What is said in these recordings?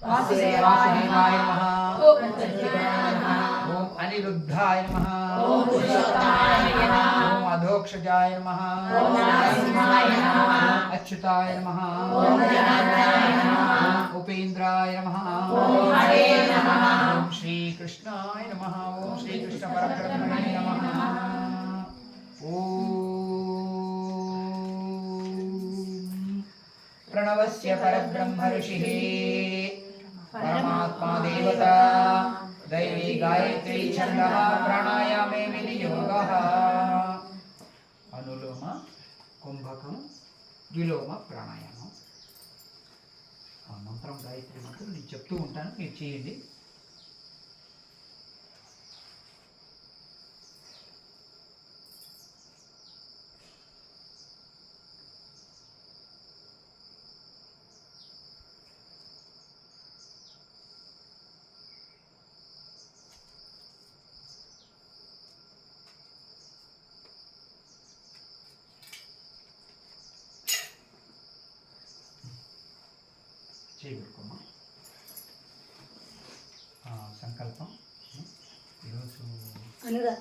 वासुदेवाय नमः। ओम अनिरुद्धाय नमः। ओम अधोक्षजाय नमः। ओम अच्युताय नमः। ओम उपेन्द्राय नमः। ओम श्री कृष्णाय नमः। ओम श्री कृष्ण परब्रह्मणे नमः। प्रणवस्य परब्रह्म ऋषिः परमात्मा देवता दैवी गायत्री छन्दः प्राणायामे विनियोगः। अनुलोम కుంభకం విలోమ ప్రాణాయామం. మంత్రం గాయత్రి మంత్రం నేను చెప్తూ ఉంటాను, మీరు చేయండి. చేయగలుగుతామా? సంకల్పం ఈరోజు అనురాధ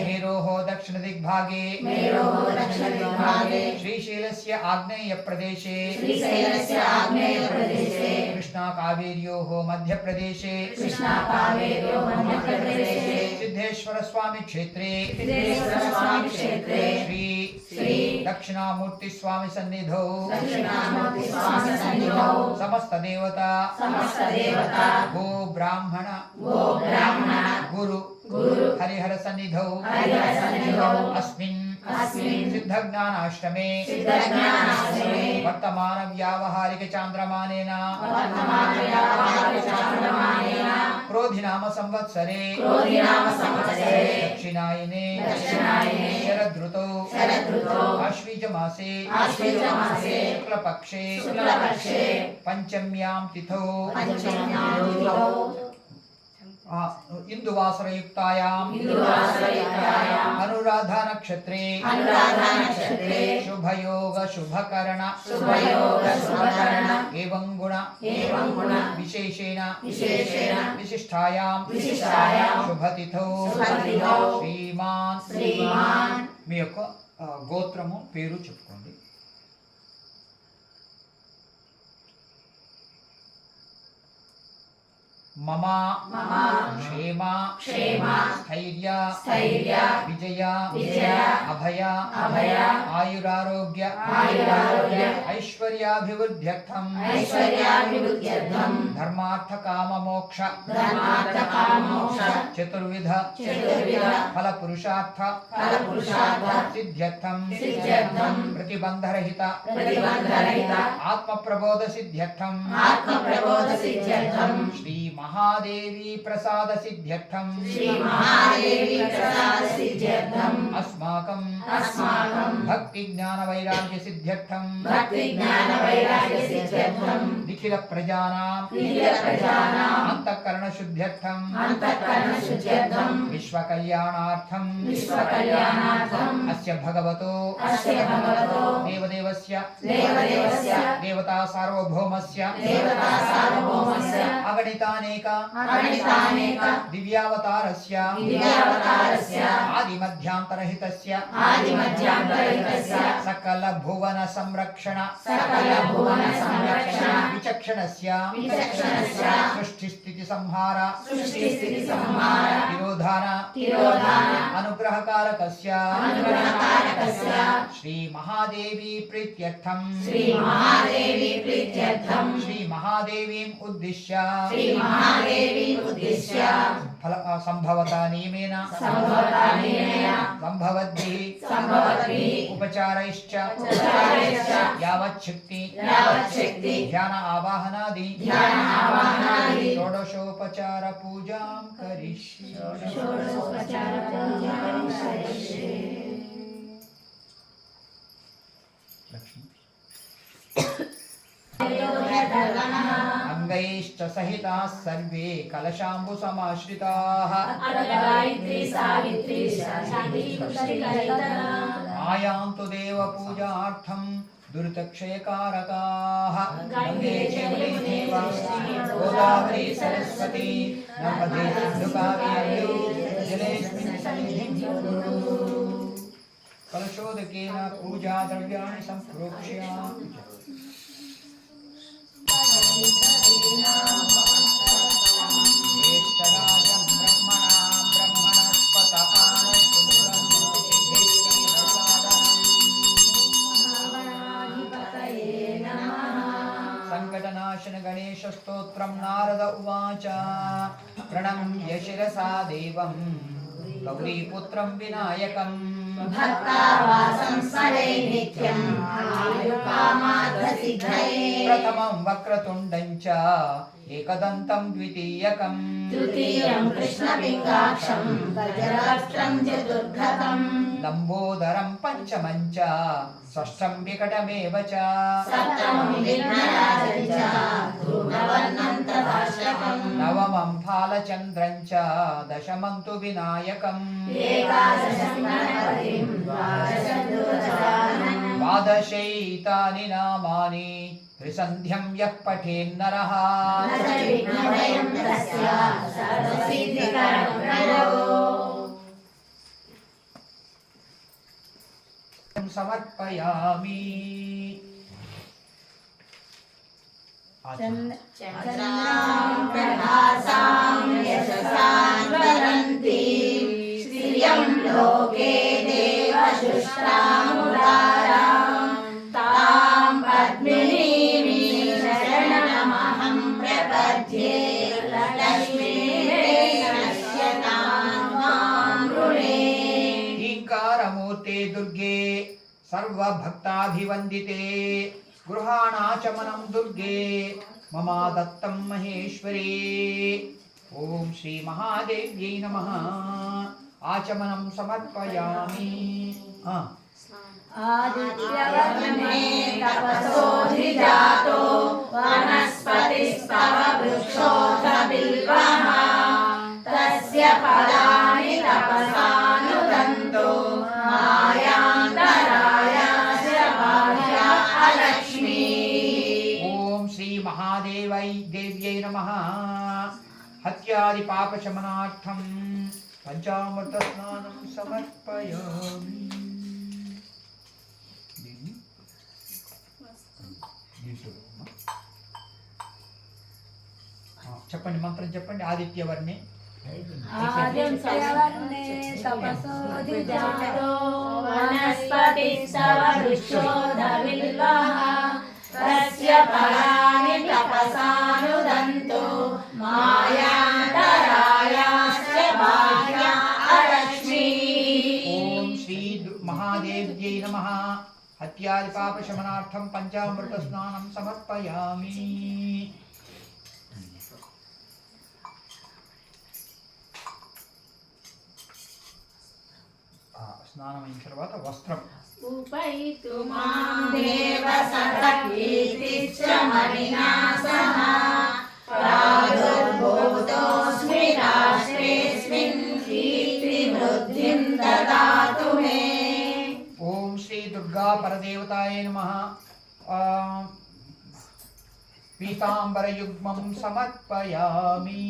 मेरोः दक्षिण दिग्भागे श्रीशैलस्य आग्नेय प्रदेशे कृष्णा कावेर्योः मध्य प्रदेशे सिद्धेश्वर स्वामी क्षेत्रे श्री दक्षिणामूर्ति स्वामी सन्निधौ समस्त देवता गो ब्राह्मण गुरु हरिहर सन्निधौ अस्मिन् सिद्धज्ञानाष्टमे वर्तमान व्यावहारिक चान्द्रमानेन क्रोधिनाम संवत्सरे दक्षिणायने शरदृतौ आश्वीज मासे शुक्लपक्षे पंचम्यां तिथौ इंदुवासरयुक्तायां अनुराधा नक्षत्रे शुभयोग शुभकरण एवं गुण विशेषेण विशिष्टायां शुभतिथौ श्रीमान् మీ యొక్క గోత్రము పేరు చెప్పుకోండి. मम क्षेम स्थैर्य विजय अभय आयुरारोग्य ऐश्वर्याभिवृद्ध्यर्थं धर्मार्थ काम मोक्ष चतुर्विध फल पुरुषार्थ सिद्ध्यर्थं प्रतिबंधरहित आत्म प्रबोध सिद्ध्यर्थं श्री महादेवी प्रसाद सिद्ध्यर्थं अस्माकं भक्ति ज्ञान वैराग्य सिद्ध्यर्थं निखिल प्रजानां अंतःकरण शुद्ध्यर्थं विश्व कल्याणार्थं अस्य भगवतो देवदेवस्य देवता सार्वभौमस्य अगणितानेक दिव्यावतारस्य आदिमध्यांतरहितस्य सकल भुवन संरक्षण विचक्षणस्य सृष्टि स्थिति संहार तिरोधान अनुग्रहकारकस्य श्री महादेवी प्रीत्यर्थं श्री महादेवीं उद्दिश्य संभवता नियमेन संभवद्भिः उपचारैश्च यावच्छक्ति ध्यान आवाहनादि षोडशोपचार पूजां करिष्ये। अंगैश्च सहिताः सर्वे कलशाम्बु समाश्रिताः आयान्तु देव पूजार्थं दुरितक्षयकारकाः गंगे चैवे गोदावरी सरस्वती नर्मदे सिन्धु कावेरी जलेऽस्मिन् सन्निधिं कुरु। कलशोदकेन पूजा द्रव्याणि सम्प्रोक्ष्य ज्येष्ठराजं ब्रह्मणां ब्रह्मणस्पत संकटनाशन गणेश स्तोत्रं नारद उवाच प्रणम्य शिरसा देवं गौरीपुत्रं विनायकं भक्तावासं स्मरे नित्यं आयुकामार्थसिद्धये प्रथमं वक्रतुण्डं च एकदन्तं द्वितीयकं तृतीयं कृष्णपिङ्गाक्षं वज्रवक्त्रं चतुर्थकं लम्बोदरं पञ्चमं च षष्ठं विकटमेव च सप्तमं विघ्नराजं च ध्रुववर्णं तथाष्टकं नवमं फालचन्द्रं च दशमं तु विनायकम् एकादशं गणपतिं द्वादशं दुर्गानं द्वादशैतानि नामानि त्रिसन्ध्यं यः पठेन्नरः न च विघ्नभयं तस्य सर्वसिद्धिकरं नरो समर्पयामि। चन्द्रां प्रभासां यशसां ज्वलन्तीं श्रियं लोके देवशुश्रामुदारां तां पद्मिनीं शरणमहं प्रपद्ये लक्ष्मीर्नश्यतां मां ऋणे। ईङ्कारमूर्ते दुर्गे सर्वभक्ताभिवन्दिते गृहाणाचमनं दुर्गे मम दत्तं महेश्वरी। ओम श्री महादेव्यै नमः। आचमनं समर्पयामि। आदित्यवर्णे तपसोऽधिजातो वनस्पतिस्तव वृक्षोऽथ बिल्वः तस्य फलानि तपसानुदन्तो मायान्तरायास्य बाह्या अलक्ष्मी। ओम श्री महादेवै देव्यै नमः। हत्यादि पापशमनार्थं पंचामृत स्नानं समर्पयामि। చెప్పండి మంత్రం చెప్పండి. ఆదిత్యవర్ణే आदित्यवर्णे तपसोऽधिजातो वनस्पतिस्तव वृक्षोऽधबिल्वः तस्य फलानि तपसानुदन्तो मायान्तरायास्य बाह्या अलक्ष्मी। ओम श्री महादेव्यै नमः। हत्यादि पापशमनार्थं पंचामृत स्नानं समर्पयामि। స్నానం అయిన తర్వాత వస్త్రం उपैतु मां देव सककीर्तिश्च मणिना सह प्रादुर्भूतोऽस्मि राष्ट्रेऽस्मिन् कीर्तिवृद्धिं ददातु मे। ओम श्री दुर्गा परदेवतायै नमः। पीताम्बरयुग्मं समर्पयामि।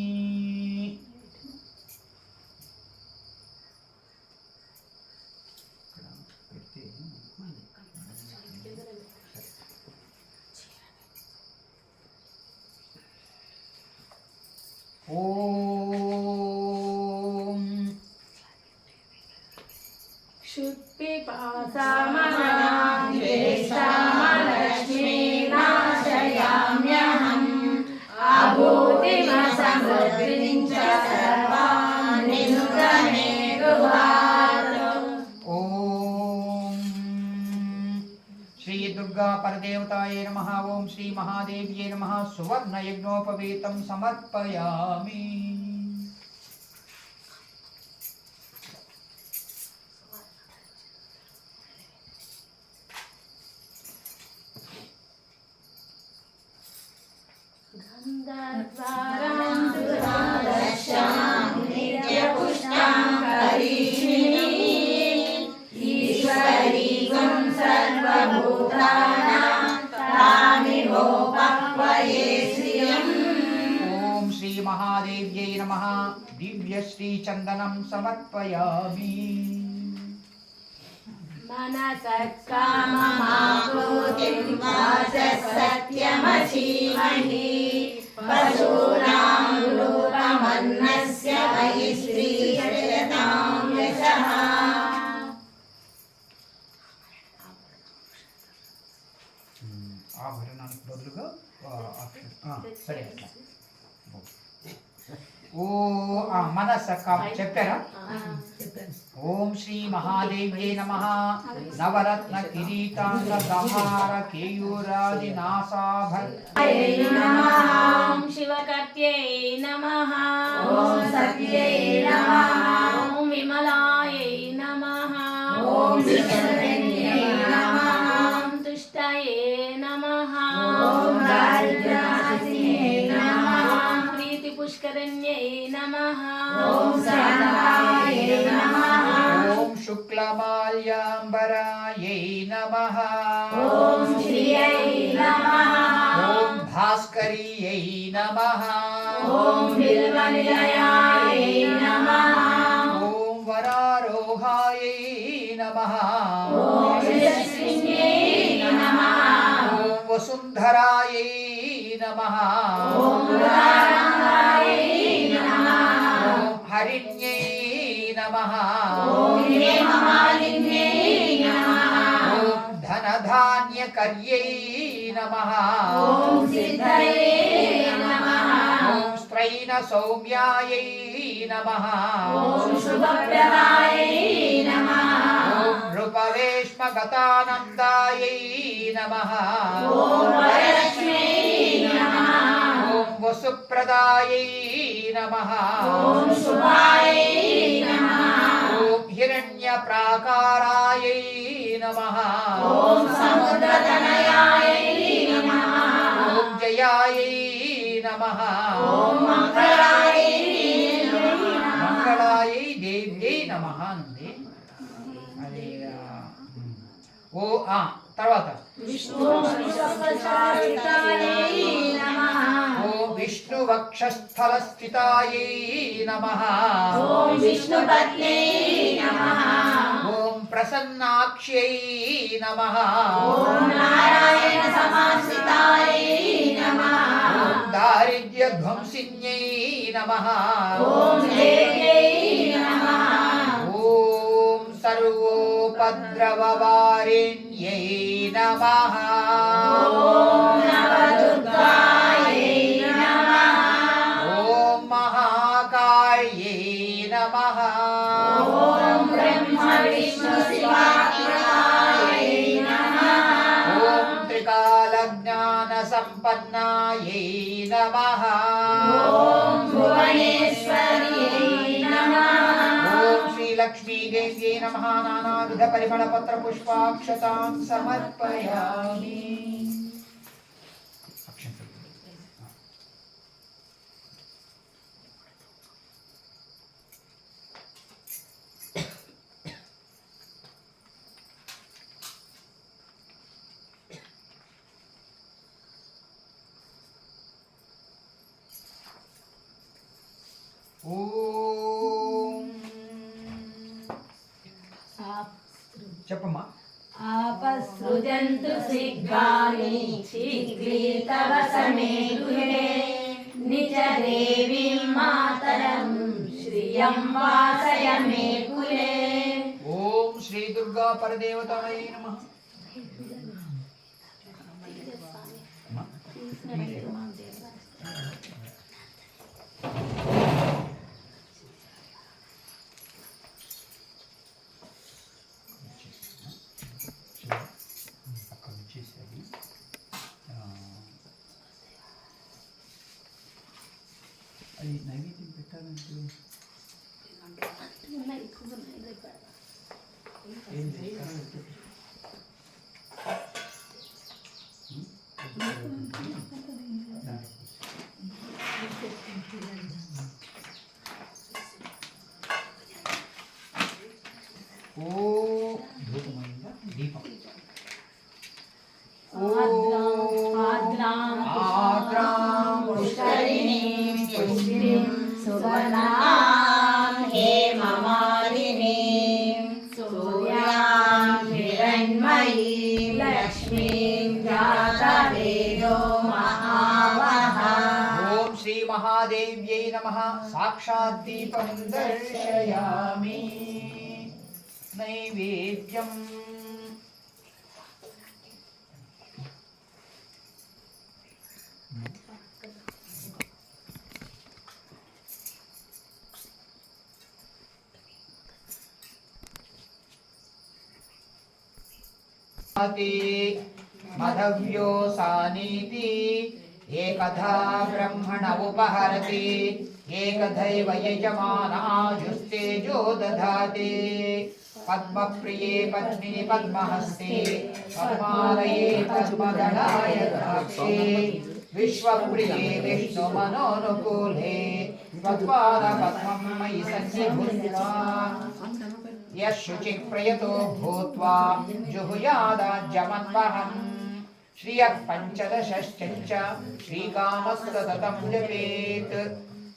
ओम क्षुत्पिपासामनां ज्येष्ठामलक्ष्मीनाशयाम्यहम् आभूतिमसमृद्धिं च सर्वान् निनुदमे गृहात्। ओम श्री दुर्गा परदेवतायै नमः। ओम श्री महादेव्यै नमः। सुवर्ण यज्ञोपवीतं समर्पयामि। गन्धर्वाणां दुरादर्शां नित्यपुष्टां करीषिणीं ईश्वरी महादेव्यै नमः दिव्यश्रीचन्दनं समर्पयामि मनसत्काममाकृतिं वाचः सत्यमसीमहि पशूनां रूपमन्नस्य वै श्रीयतां यशः ఆభరణానికి బదులుగా సరే అట్లా ఓ మనస చెప్పారా ఓం శ్రీ మహాదేవ్యై నమః నవరత్న కిరీటాంగ సంహార కేయూరాది నాసాభరణై నమః ఓం శివకర్త్యై నమః ఓం సత్యై నమః ఓం విమలాయై నమః ఓం విష్ణువే నమః ఓం తుష్టయే నమః ఓం దారిద్ర్యనాశినే నమః ఓం ప్రీతి పుష్కరిణ్యై నమః ఓం శాంతాయ నమః ఓం శుక్లమాల్యాంబరాయై నమః ఓం శ్రీయై నమః ఓం భాస్కరీయై నమః ఓం బిల్వనిలయాయ నమః ఓం వరారోహాయై నమః ఓం యశస్విన్యై నమః ఓం వసుంధరాయై నమః ఓం రారాయ నమః ఓం హరిణ్యై నమః ఓం హేమమాలిన్యై నమః ఓం ధనధాన్యకర్యై నమః ఓం సిద్ధయే నమః ఓం స్త్రైణ సౌమ్యాయై నమః ఓం శుభప్రదాయ నమః ఓం నృపవేష్మగతానందాయై నమః ఓం వరలక్ష్మ్యై నమః ఓం వసుప్రదాయై నమః ఓం శుభాయ నమః ఓం హిరణ్యప్రాకారాయై నమః ఓం సముద్రతనయాయ నమః ఓం జయాయై నమః ఓం మంగళాయ మంగళాయై దేవ్యై నమః ఉంది అది ఓ తర్వాత ఓం విశ్వప్రచారితాయ నమః ఓం విష్ణువక్షస్థలస్థితాయై నమః ఓం విష్ణుపత్న్యై నమః ఓం ప్రసన్నాక్ష్యై నమః ఓం నారాయణ సమాశ్రితాయ నమః ఓం దారిద్ర్యధ్వంసిన్యై నమః ఓం దేవ్యై నమః ఓం సర్వోపద్రవవారిణ్యై నమః ఓం నవదుర్గాయ నమః ఓం మహాకాళ్యై నమః ఓం బ్రహ్మ విష్ణు శివాయ నమః ఓం త్రికాలజ్ఞాన సంపన్నాయై నమః ఓం భువనేశ్వర్యై నమః ఓం శ్రీలక్ష్మీదేవ్యై నమః నానావిధ పరిమళపత్ర పుష్పాక్షతాం సమర్పయామి ఓం చెప్పమ్మా ఆపసృజంతు శీఘ్రాణి శీఘ్రీతవ సమే గృహే నిజ దేవీం మాతరం శ్రియం వాసయ మే కులే ఓం శ్రీ దుర్గా పరదేవతాయై నమః అక్కడ వచ్చేసరి అది నైవేద్యం పెట్టాలంటే ఏం చేస్తారు? ఓ ధూపమైందా దీపం ఆద్రాం పుష్కరిణీం పుష్కరిణీం तस्मिन् जातवेदो महावः। ॐ श्री महादेव्यै नमः। साक्षात् दीपं दर्शयामि। नैवेद्यम् मधव्यो सानीति एकधा ब्रह्मण उपहरति एकधैव यजमानायुस्तेजो दधाति। पद्मप्रिये पद्मिनि पद्महस्ते पद्मालये पद्मदलाय द्राक्षे विश्वप्रिये विष्णुमनोनुकूले त्वत्पादपद्मं मयि सन्निभूत्वा यः शुचिप्रयतो भूत्वा जुहुयादाज्यमन्वहम्। श्रियः पञ्चदशश्च श्रीकामस्तततं जपेत्।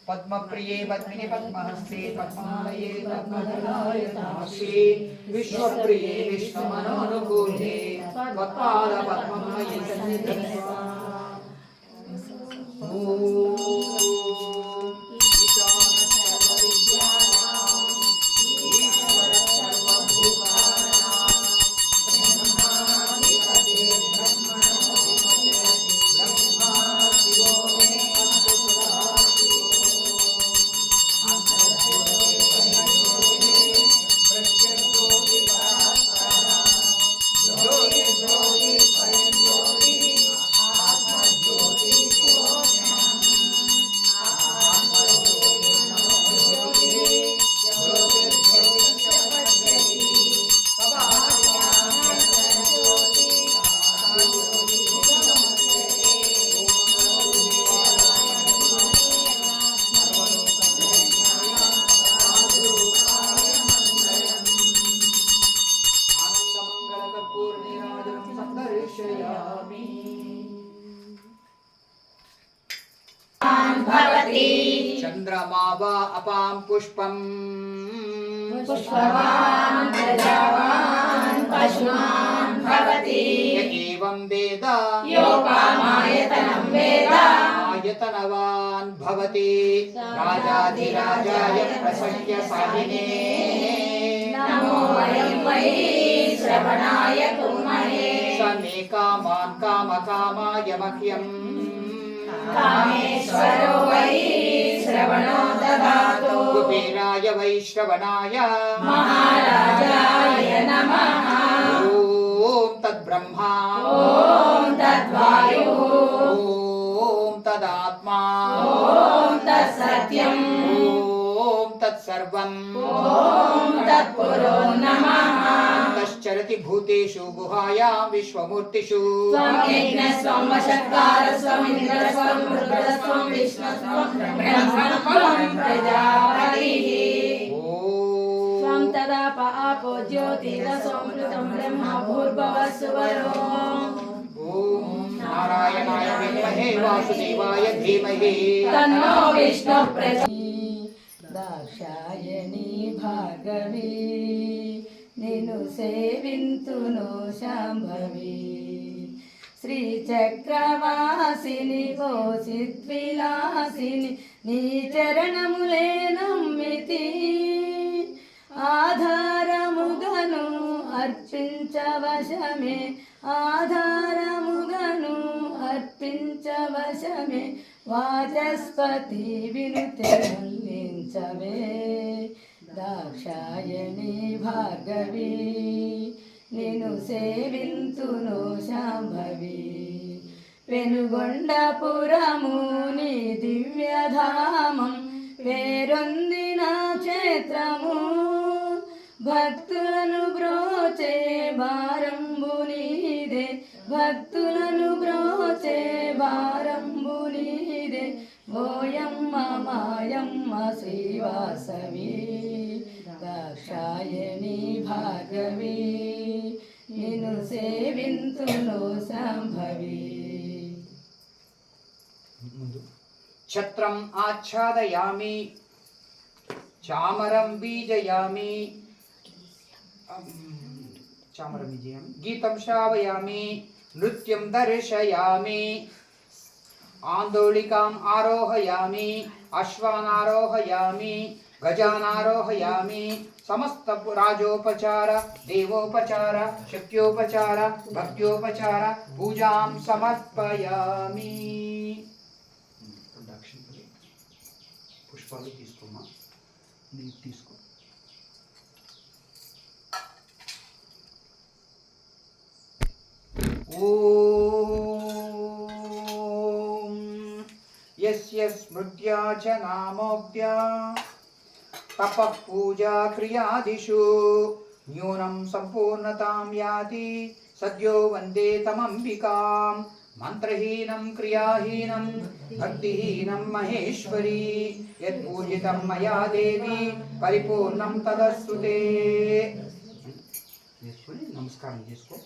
पद्मप्रिये पद्मिनि पद्महस्ते पद्मालये पद्मदलाय द्राक्षे विश्वप्रिये विष्णुमनोनुकूले त्वत्पादपद्मं मयि सन्निधत्स्वा। चंद्रमा वा अपां पुष्पं पुष्पवान् प्रजावान् पशुमान् भवति। य एवं वेद योपामायतनं वेद आयतनवान् भवति। राजाधिराजाय प्रसह्य साहिने नमो वयं वै श्रवणाय कुर्महे। स मे कामान् कामकामाय मह्यम् कामेश्वरो वै श्रवणो ददातु। कुबेराय वै श्रवणाय महाराजाय नमः। ॐ तद्ब्रह्मा ॐ तद्वायुः ॐ तदात्मा ॐ तत्सत्यम् ॐ तत्सर्वम् ॐ तत्पुरो नमः। तश्चरति भूतेषु गुहायां विश्वमूर्तिषु त्वं यज्ञः स्वं वषट्कारः स्वं इन्द्रः स्वं रुद्रः स्वं विष्णुः स्वं ब्रह्मः स्वं प्रजापतिः। त्वं तदाप आपो ज्योतिरसोऽमृतं ब्रह्म भूर्भुवः सुवरो। ॐ नारायणाय विद्महे वासुदेवाय धीमहि तन्नो विष्णुः प्रचोदयात्। दाक्षायणी भार्गवी निनु सेविन्तुनो शाम्भवी। श्रीचक्रवासिनि गोसिद्विलासिनि नी चरणमुले नम्मिति। आधारमुगनु अर्पिंचवशमे आधारमुगनु अर्पिंचवशमे वाचस्पति विनुते मल्लिंचवे। दाक्षायणी भार्गवी निनु सेविन्तुनो शाम्भवी। వెనుగొండపురము నీ దివ్యధామం పేరొందిన క్షేత్రము. భక్తులను బ్రోచే భారంబు నీదే భక్తులను బ్రోచే భారంబు నీదే. ఓయమ్మ మాయమ్మ శ్రీవాసవి దాక్షాయణి భార్గవి నిన్ను సేవింతును సంభవి. ఛత్రం ఆచ్ఛాదయామి చామరం బీజయామి చామరం విజయం గీతం శ్రావయామి నృత్యం దర్శయామి ఆందోళికాం ఆరోహయామి అశ్వానారోహయామి గజానారోహయామి సమస్త రాజోపచార దేవోపచార శక్త్యోపచార భక్త్యోపచార పూజాం సమర్పయామి. పుష్పాలు తీసుకోమా, నీకు తీసుకో. ఓం యస్య స్మృత్యా చ నామోక్త్యా తపః పూజా క్రియాదిషు న్యూనం సంపూర్ణతాం యాతి సద్యో వందే తమంబికాం. మంత్రహీనం క్రియాహీనం భక్తిహీనం మహేశ్వరీ యత్పూజితం మయా దేవి పరిపూర్ణం తదస్తు తే. నమస్కారం చేసుకో.